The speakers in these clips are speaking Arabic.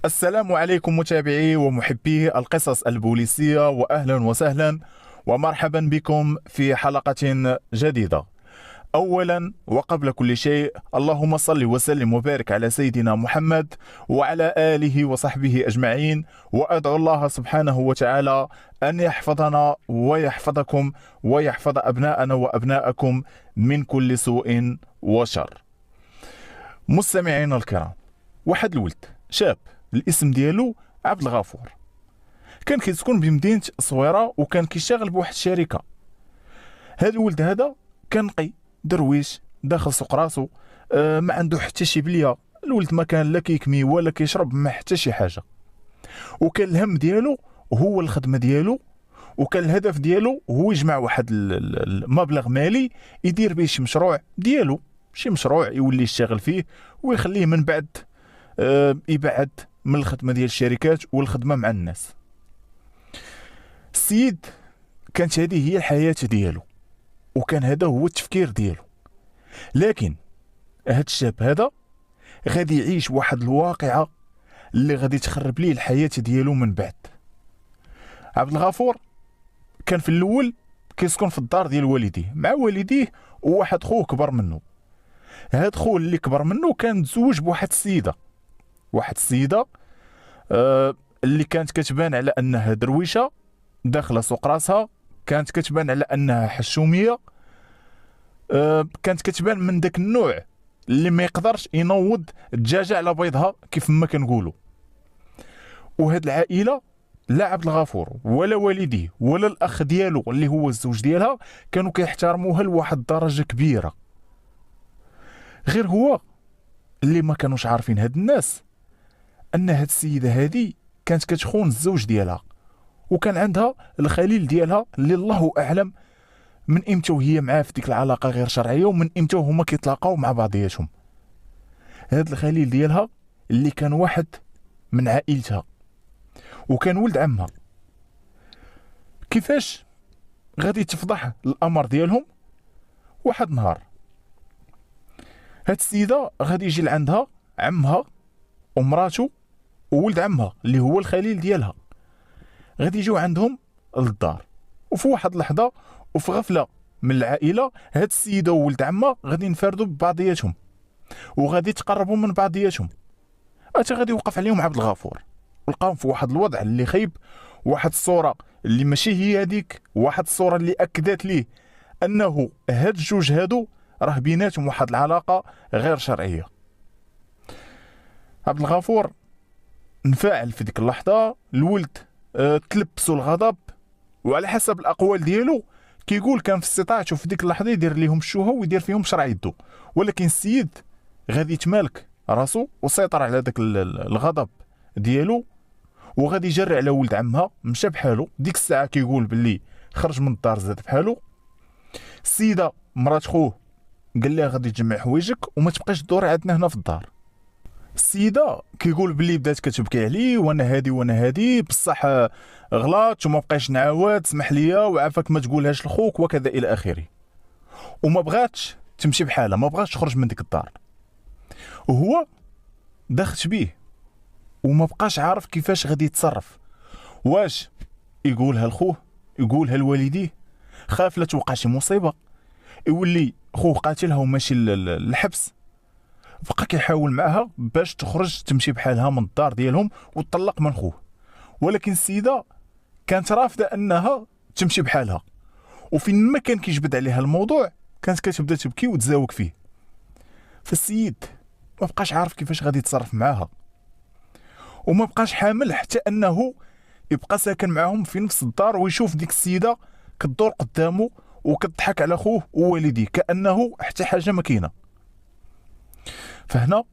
السلام عليكم متابعي ومحبي القصص البوليسية، وأهلا وسهلا ومرحبا بكم في حلقة جديدة. أولا وقبل كل شيء، اللهم صل وسلم وبارك على سيدنا محمد وعلى آله وصحبه أجمعين، وأدعو الله سبحانه وتعالى أن يحفظنا ويحفظكم ويحفظ أبناءنا وأبناءكم من كل سوء وشر. مستمعينا الكرام، واحد الولد شاب الاسم ديالو عبد الغفور كان كيسكن بمدينة الصويرة، وكان كيشتغل بواحد الشركة. هذا الولد هذا كان نقي درويش داخل سوق راسو، ما عنده حتى شي بليه. الولد ما كان لا كيكمي ولا كيشرب ما حتى شي حاجه، وكان الهم ديالو هو الخدمه ديالو، وكان الهدف ديالو هو يجمع واحد المبلغ مالي يدير به شي مشروع ديالو، شي مشروع يولي يشتغل فيه ويخليه من بعد يبعد من الخدمه ديال الشركات والخدمه مع الناس. السيد كانت هذه هي الحياه ديالو، وكان هذا هو التفكير ديالو. لكن هذا الشاب هذا غادي يعيش واحد الواقعه اللي غادي تخرب ليه الحياه ديالو من بعد. عبد الغفور كان في الاول كيسكن في الدار ديال والديه مع والديه وواحد خوه كبر منه. هاد خوه اللي كبر منه كان متزوج بواحد السيده، واحد السيده اللي كانت كتبان على انها درويشه داخله سوق راسها، كانت كتبان على انها حشوميه، كانت كتبان من داك النوع اللي ما يقدرش ينوض الدجاجه على بيضها كيف ما كنقولوا. وهاد العائله لا عبد الغفور ولا والديه ولا الاخ ديالو اللي هو الزوج ديالها كانوا كيحترموها لواحد الدرجه كبيره. غير هو اللي ما كانوش عارفين هاد الناس ان هاد السيده هادي كانت كتخون الزوج ديالها، وكان عندها الخليل ديالها اللي الله اعلم من امتى وهي معاه في ديك العلاقه غير شرعيه، ومن امتى هما كيتلاقاو مع بعضياتهم. هاد الخليل ديالها اللي كان واحد من عائلتها وكان ولد عمها. كيفاش غادي تفضح الامر ديالهم؟ واحد نهار هاد السيده غادي يجي لعندها عمها ومراته وولد عمها اللي هو الخليل ديالها، غادي يجيو عندهم للدار. وفي واحد اللحظه وفي غفله من العائله، هاد السيده وولد عمها غادي ينفردوا ببعضياتهم وغادي يتقربوا من بعضياتهم. اتا غادي يوقف عليهم عبد الغفور ولقاهم في واحد الوضع اللي خايب، واحد الصوره اللي ماشي هي هذيك، واحد الصوره اللي اكدت ليه انه هاد الجوج هادو راه بيناتهم واحد العلاقه غير شرعيه. عبد الغفور انفعل في ديك اللحظه، الولد تلبسوا الغضب، وعلى حسب الاقوال ديالو كيقول كان في استطاعته في ديك اللحظه يدير ليهم الشوهه ويدير فيهم شرع يدو، ولكن السيد غادي يتمالك راسو وسيطر على داك الغضب ديالو، وغادي يجري على ولد عمها. مشى بحالو ديك الساعه كيقول باللي خرج من الدار زاد بحالو. السيده مرات خوه قال لها غادي تجمع حوايجك وما تبقاش تدوري عندنا هنا في الدار. السيده كيقول باللي بدات كتبكي عليه، وانا هادي بصح غلط وما بقاش نعاود، سمح لي وعافاك ما تقولهاش لخوك وكذا الى اخره. وما بغاتش تمشي بحالها، ما بغاتش تخرج من ديك الدار. وهو داخت بيه وما بقاش عارف كيفاش غادي يتصرف، واش يقولها لخوه يقولها لوالديه، خاف لا توقع شي مصيبه يولي خوه قاتلها وماشي للحبس. بقى كيحاول معها باش تخرج تمشي بحالها من الدار ديالهم وتطلق من خوه، ولكن السيده كانت رافضه انها تمشي بحالها، وفين ما كان كيجبد عليها الموضوع كانت كتبدا تبكي وتزاوق فيه. فالسيد ما بقاش عارف كيفاش غادي يتصرف معاها، وما بقاش حامل حتى انه يبقى ساكن معاهم في نفس الدار ويشوف ديك السيده كدور قدامه وكتضحك على خوه ووالديه كانه حتى حاجه ما كاينه. فهنا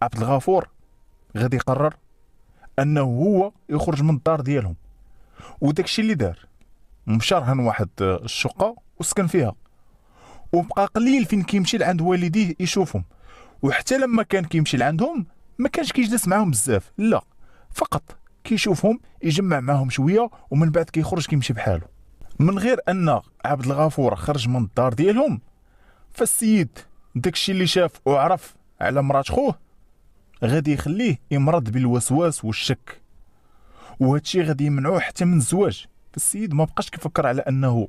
عبد الغفور غادي يقرر انه هو يخرج من الدار ديالهم، وداكشي اللي دار مشى رهن واحد الشقه وسكن فيها، وبقى قليل فين كيمشي لعند والديه يشوفهم. وحتى لما كان كيمشي لعندهم ما كانش كيجلس معاهم بزاف، لا فقط كيشوفهم يجمع معاهم شويه ومن بعد كيخرج كيمشي بحاله. من غير ان عبد الغفور خرج من الدار ديالهم، فالسيد داكشي اللي شاف وعرف على مرات خوه غادي يخليه يمرض بالوسواس والشك، وهذا الشيء غادي يمنعوه حتى من الزواج. فالسيد ما بقاش كيفكر على انه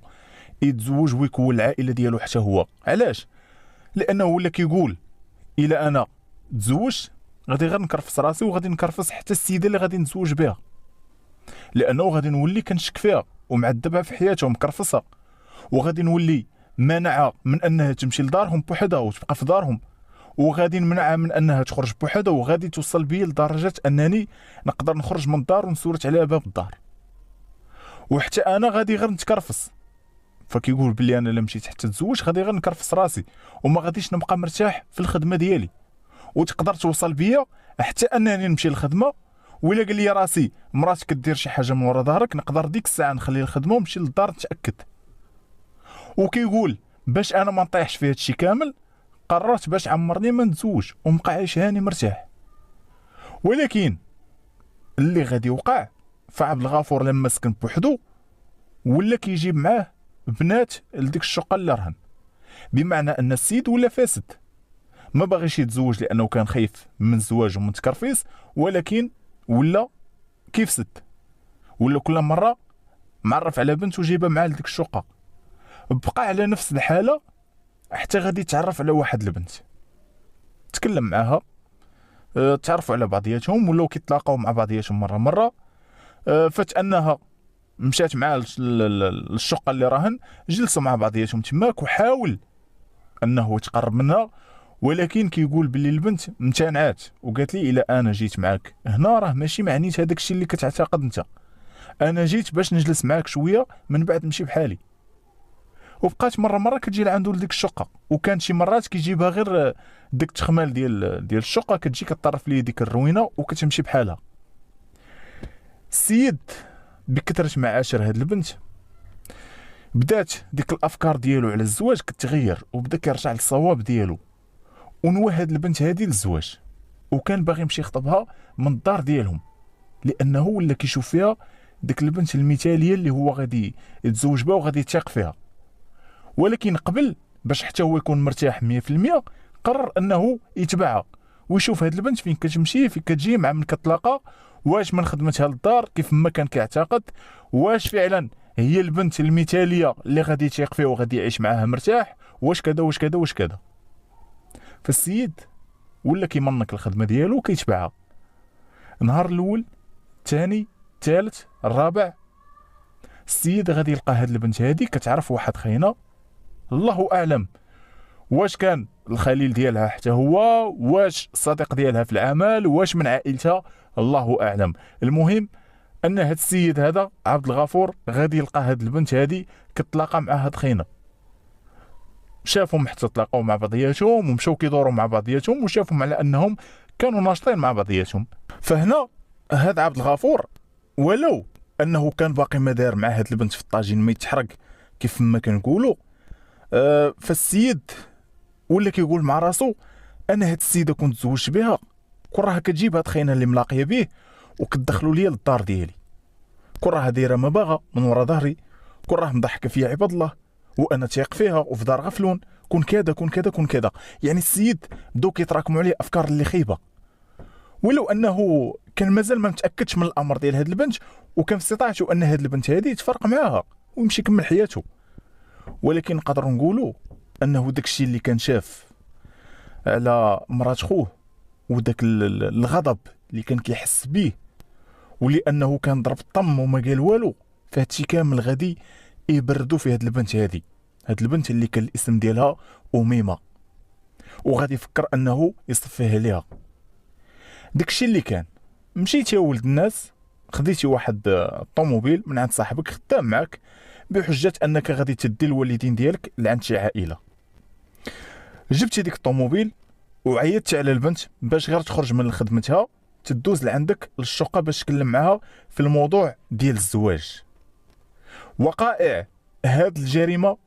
يتزوج ويكون العائله ديالو حتى هو. علاش؟ لانه ولا كيقول الا انا تزوجت غادي غير نكرفس راسي وغادي نكرفس حتى السيده اللي غادي نتزوج بها، لانه غادي نولي كنشك فيها ومعذبها في حياتها ومكرفسها، وغادي نولي مانعها من انها تمشي لدارهم بوحدها وتبقى في دارهم، وغادي نمنعها من انها تخرج بوحدها، وغادي توصل بي لدرجه انني نقدر نخرج من الدار ونسورت على باب الدار، وحتى انا غادي غير نتكرفس. فكيقول بلي انا الا مشيت حتى تزوج غادي غير نكرفس راسي وما غاديش نبقى مرتاح في الخدمه ديالي، وتقدر توصل بيا حتى انني نمشي للخدمه، ولا قال لي راسي مراتك كدير شي حاجه من ورا ظهرك نقدر ديك الساعه نخلي الخدمه ونمشي للدار نتاكد. وكيقول باش انا ما نطيحش في هادشي كامل قررت باش عمرني ما نتزوج ونبقى عايش هاني مرتاح. ولكن اللي غادي يوقع فعبد الغفور لما سكن بوحدو ولا كيجيب معاه بنات لديك الشقه اللي رهن، بمعنى ان السيد ولا فاسد، ما باغيش يتزوج لانه كان خايف من الزواج ومن التكرفيس، ولكن ولا كيفسد، ولا كل مره معرف على بنت وجيبها معاه لديك الشقه، بقى على نفس الحاله حتى غادي يتعرف على واحد البنت، تكلم معاها، تعرفوا على بعضياتهم ولاو كيتلاقاو مع بعضياتهم مره فات انها مشات معاه للشقه اللي راهن، جلسوا مع بعضياتهم تماك وحاول انه يتقرب منها، ولكن كيقول باللي البنت امتنعات وقالت لي الا انا جيت معاك هنا راه ماشي معنيت هذاك الشيء اللي كتعتقد انت، انا جيت باش نجلس معاك شويه من بعد نمشي بحالي. وبقات مره كتجي لعندو لديك الشقه، وكانت شي مرات كيجيبها غير ديك التخمال ديال الشقه، كتجي كطرف ليه ديك الروينه وكتمشي بحالها. السيد بكثرة معاشر هاد البنت بدات ديك الافكار ديالو على الزواج كتغير، وبدا كيرجع للصواب ديالو، ونوى هاد البنت هادي للزواج، وكان باغي يمشي يخطبها من الدار ديالهم، لانه ولا كيشوف فيها ديك البنت المثاليه اللي هو غادي يتزوج بها وغادي يثيق فيها. ولكن قبل باش حتى هو يكون مرتاح 100% قرر انه يتبعها ويشوف هاد البنت فين كتمشي فين كتجي مع من كتلاقى، واش من خدمتها للدار كيف ما كان كيعتقد، واش فعلا هي البنت المثاليه اللي غادي يثيق فيها وغادي يعيش معاها مرتاح، واش كذا واش كذا واش كذا. فالسيد ولا كيمنك الخدمه ديالو كيتبعها، نهار الاول الثاني الثالث الرابع السيد غادي يلقى هاد البنت هادي كتعرف واحد خاينه، الله اعلم واش كان الخليل ديالها حتى هو، واش الصديق ديالها في العمل، واش من عائلتها، الله اعلم. المهم ان هاد السيد هذا عبد الغفور غادي يلقى هاد البنت هادي كتلاقى مع هاد خاينه، شافهم حتى تلاقاو مع بعضياتهم ومشاو كيدوروا مع بعضياتهم وشافهم على انهم كانوا ناشطين مع بعضياتهم. فهنا هاد عبد الغفور ولو انه كان باقي ما دار مع هاد البنت في الطاجين ما يتحرق كيف ما كنقولوا، فالسيد ولا كيقول مع راسو انا هاد السيده كنت تزوجت بها كون راها كتجيب هاد خاينه اللي ملاقيه به وكتدخلوا ليا للدار ديالي، كون راها دايره ما باغا من ورا ظهري، كون راه مضحكه فيا عباد الله وانا تيق فيها وفي دار غفلون، كون كذا كون كذا كون كذا. يعني السيد بداو كيتراكموا عليه افكار اللي خايبه، ولو انه كان مازال ما متاكدش من الامر ديال هاد البنت، وكان في استطاعته ان هاد البنت هذه يتفرق معاها ويمشي يكمل حياته. ولكن نقدروا نقولوا انه داكشي اللي كان شاف على مرات خوه وداك الغضب اللي كان كيحس به، ولانه كان ضرب الطم وما قال والو، فهادشي كامل غادي يبردوا في هاد البنت هادي، هاد البنت اللي كان الاسم ديالها أميمة، وغادي يفكر انه يصفيها ليها. داكشي اللي كان مشيتي يا ولد الناس خديتي واحد الطوموبيل من عند صاحبك خدام معك بحجه انك غادي تدي الوالدين ديالك لعند شي عائله، جبتي ديك الطوموبيل وعيطتي على البنت باش غير تخرج من خدمتها تدوز لعندك للشقه باش تكلم معها في الموضوع ديال الزواج. وقائع هاد الجريمه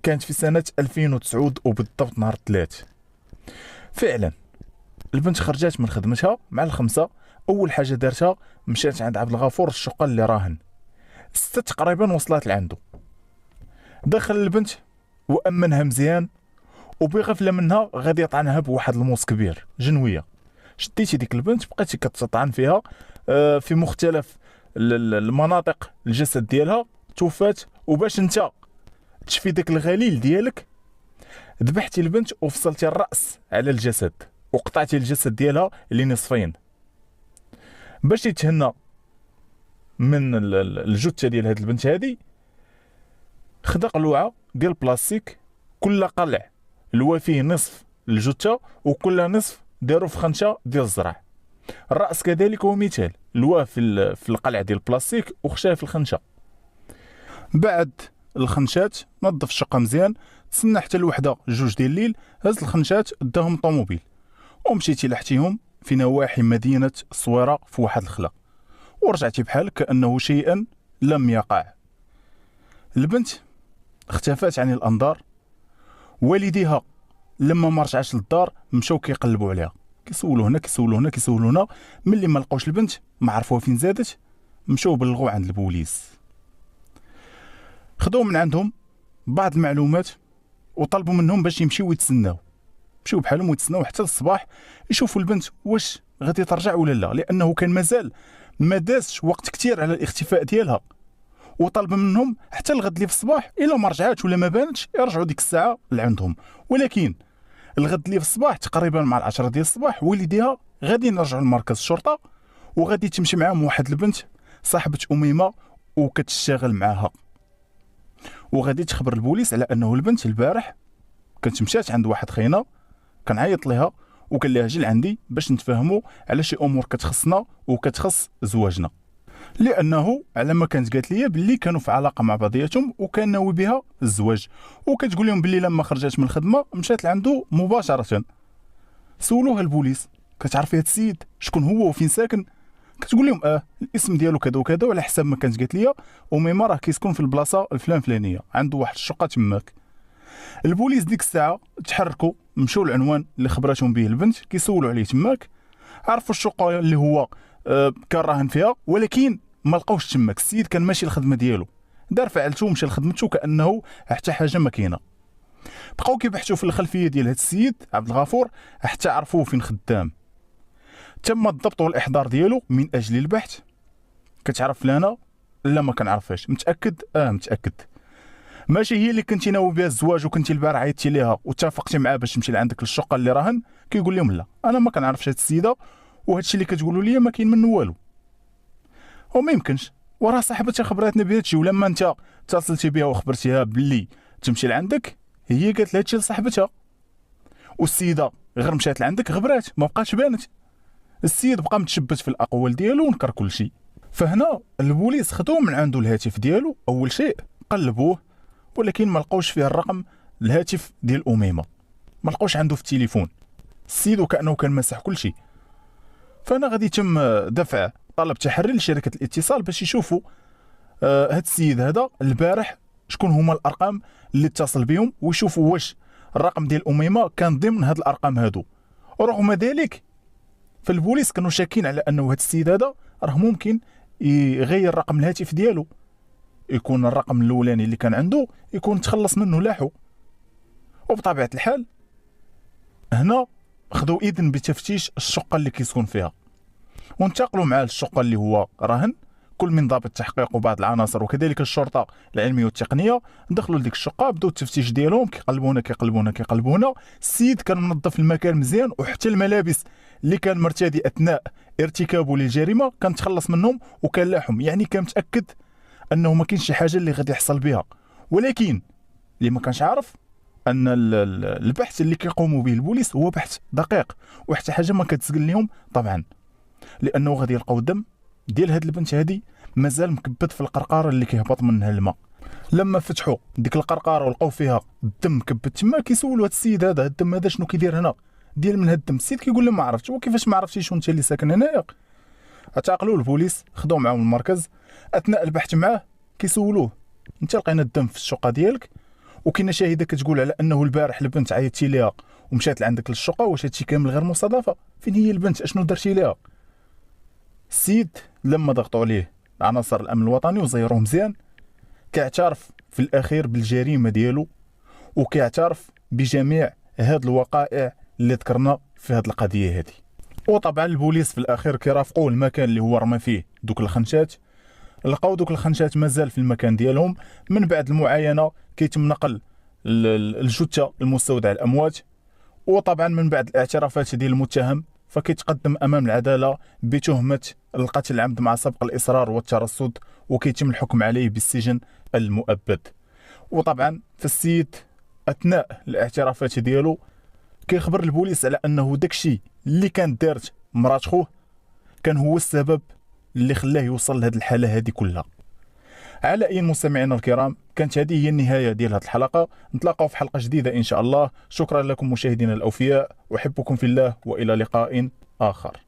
كانت في سنه 2009 وبالضبط نهار 3. فعلا البنت خرجت من خدمتها مع الخمسة، اول حاجه دارتها مشات عند عبد الغفور الشقه اللي راهن، 6 تقريبا وصلت لعنده، دخل البنت وامنها مزيان وبغفله منها غادي يطعنها بواحد الموس كبير جنويه، شديتي ديك البنت بقيتي كتطعن فيها في مختلف المناطق الجسد ديالها، توفات. وباش انت تشفي داك الغليل ديالك ذبحتي البنت وفصلتي الراس على الجسد وقطعتي الجسد ديالها لنصفين باش يتهنى من الجثه ديال هاد البنت هادي. خدا قلوعه ديال بلاستيك، كل قلع لوا فيه نصف الجثه وكل نصف داروا في خنشه ديال الزرع. الراس كذلك هو مثال، لواه في القلع ديال البلاستيك وخشاه في الخنشه. بعد الخنشات نظف الشقه مزيان، تسنى حتى الوحده جوج ديال الليل، هز الخنشات داهم الطوموبيل ومشيتي لحتيهم في نواحي مدينه الصويره في واحد الخلا، ورجعتي بحال كانه شيئا لم يقع. البنت اختفت عن الانظار. والديها لما ما رجعش للدار مشاو كيقلبوا عليها، كيسولوا هنا كيسولوا هنا كيسولوا هنا. ملي ما لقاوش البنت ما عرفوها فين زادت، مشاو بلغوا عند البوليس، خدوا من عندهم بعض المعلومات وطلبوا منهم باش يمشيو يتسناو. مشيو بحالهم ويتسناو حتى الصباح يشوفوا البنت واش غادي ترجع ولا لا، لانه كان مازال ما دازش وقت كتير على الاختفاء ديالها. وطلب منهم حتى الغد اللي في الصباح الا ما رجعاتش ولا ما بانتش يرجعوا ديك الساعه لعندهم. ولكن الغد اللي في الصباح تقريبا مع 10 ديال الصباح والديها غادي نرجعوا لمركز الشرطه، وغادي تمشي معاهم واحد البنت صاحبه اميمه وكتشتغل معاها، وغادي تخبر البوليس على انه البنت البارح كانت مشات عند واحد خينا كان عيط ليها وقال لها جي لعندي باش نتفاهموا على شي امور كتخصنا وكتخص زواجنا، لانه على ما كانت قالت لي باللي كانوا في علاقه مع بعضياتهم وكان ناوي بها الزواج. وكتقول لهم باللي لما خرجت من الخدمه مشات لعنده مباشره. سولوها البوليس كتعرفي هاد السيد شكون هو وفين ساكن؟ كتقول لهم الاسم ديالو كذا وكذا، وعلى حسب ما كانت قالت لي وميما راه كيسكن في البلاصه الفلانيه عنده واحد الشقه تماك. البوليس ديك الساعه تحركوا مشاو العنوان اللي خبراتهم به البنت، كيسولوا عليه تماك، عرفوا الشقه اللي هو كان راهن فيها، ولكن ما لقاوش تماك. السيد كان ماشي الخدمه ديالو، دار فعلته ومشى لخدمته كانه حتى حاجه ما كاينه. بقاو كيبحثوا في الخلفيه ديال هذا السيد عبد الغفور حتى عرفوه فين خدام. تم الضبط والاحضار ديالو من اجل البحث. كتعرف فلانه؟ لا ما كنعرفهاش. متاكد؟ متاكد. ماشي هي اللي كنتي ناوي بها الزواج وكنتي البارح عيطتي ليها واتفقتي معاه باش تمشي لعندك للشقه اللي راهن؟ كيقول لهم لا انا ما كنعرفش هاد السيده، وهذا الشيء اللي كتقولوا لي ما كاين منه والو وما يمكنش، وراه صاحبتها خبراتنا بهذا الشيء. ولما انت اتصلتي بها وخبرتيها باللي تمشي لعندك هي قالت لها هادشي لصاحبتها، والسيده غير مشات لعندك غبرات ما بقاتش بانت. السيد بقى متشبت في الاقوال ديالو ونكر كل شيء. فهنا البوليس خدوا من عنده الهاتف ديالو، اول شيء قلبوه ولكن ما لقاوش فيه الرقم الهاتف ديال اميمه، ما لقاوش عنده في التليفون. السيد وكانه كان مسح كل شيء. فانا غادي يتم دفع طلب تحري لشركه الاتصال باش يشوفوا هاد السيد هذا البارح شكون هما الارقام اللي اتصل بهم، ويشوفوا واش الرقم ديال اميمه كان ضمن هاد الارقام هادو. ورغم ذلك فالبوليس كانوا شاكين على انه هاد السيد هذا راه ممكن يغير رقم الهاتف ديالو، يكون الرقم الاولاني اللي كان عنده يكون تخلص منه لاحو. وبطبيعه الحال هنا خذوا اذن بتفتيش الشقه اللي كيسكن فيها، وانتقلوا معاه للشقه اللي هو راهن. كل من ضابط التحقيق وبعض العناصر وكذلك الشرطه العلميه والتقنيه دخلوا لديك الشقه، بداو التفتيش ديالهم، كيقلبونا. السيد كان منظف المكان مزيان، وحتى الملابس اللي كان مرتدي اثناء ارتكابه للجريمه كان تخلص منهم وكان لاحم، يعني كان متاكد انه ما كاينش شي حاجه اللي غادي يحصل بها. ولكن اللي ما كانش عارف ان البحث اللي كيقوموا به البوليس هو بحث دقيق، وحتى حاجه ما كتسقل لهم طبعا، لانه غادي يلقاو الدم ديال هاد البنت هادي مازال مكبت في القرقاره اللي كيهبط منها الماء. لما فتحوا ديك القرقاره ولقاو فيها الدم مكبت تما، كيسولوا هاد السيد هذا الدم هذا شنو كيدير هنا، ديال من هاد الدم؟ السيد كيقول لهم ما عرفتش. وكيفاش ما عرفتيش وانت اللي ساكن هنايا؟ اعتقلوا البوليس، خداو معاهم المركز. اثناء البحث معاه كيسولوه انت لقينا الدم في الشقه ديالك، وكاينه شاهده كتقول على انه البارح البنت عيطتي ليها ومشات لعندك للشقه، واش هادشي كامل غير مصادفه؟ فين هي البنت؟ اشنو درتي ليها؟ السيد لما ضغطوا عليه عناصر الامن الوطني وزيروه مزيان كيعترف في الاخير بالجريمه ديالو، وكيعترف بجميع هاد الوقائع اللي ذكرنا في هاد القضيه هذه. وطبعا البوليس في الاخير كيرافقوا المكان اللي هو رمى فيه دوك الخنشات، لقاو دوك الخنشات مازال في المكان ديالهم. من بعد المعاينه كيتم نقل الجثه المستودع الاموات. وطبعا من بعد الاعترافات ديال المتهم فكيتقدم امام العداله بتهمه القتل العمد مع سبق الاصرار والترصد، وكيتم الحكم عليه بالسجن المؤبد. وطبعا فالسيد اثناء الاعترافات ديالو كيخبر البوليس على انه داكشي اللي كان دارت مرات خوه كان هو السبب اللي خلاه يوصل لهذه الحاله هذه كلها. على اي مستمعينا الكرام، كانت هذه هي النهايه ديال هذه الحلقه. نتلاقاو في حلقه جديده ان شاء الله. شكرا لكم مشاهدينا الاوفياء، احبكم في الله والى لقاء اخر.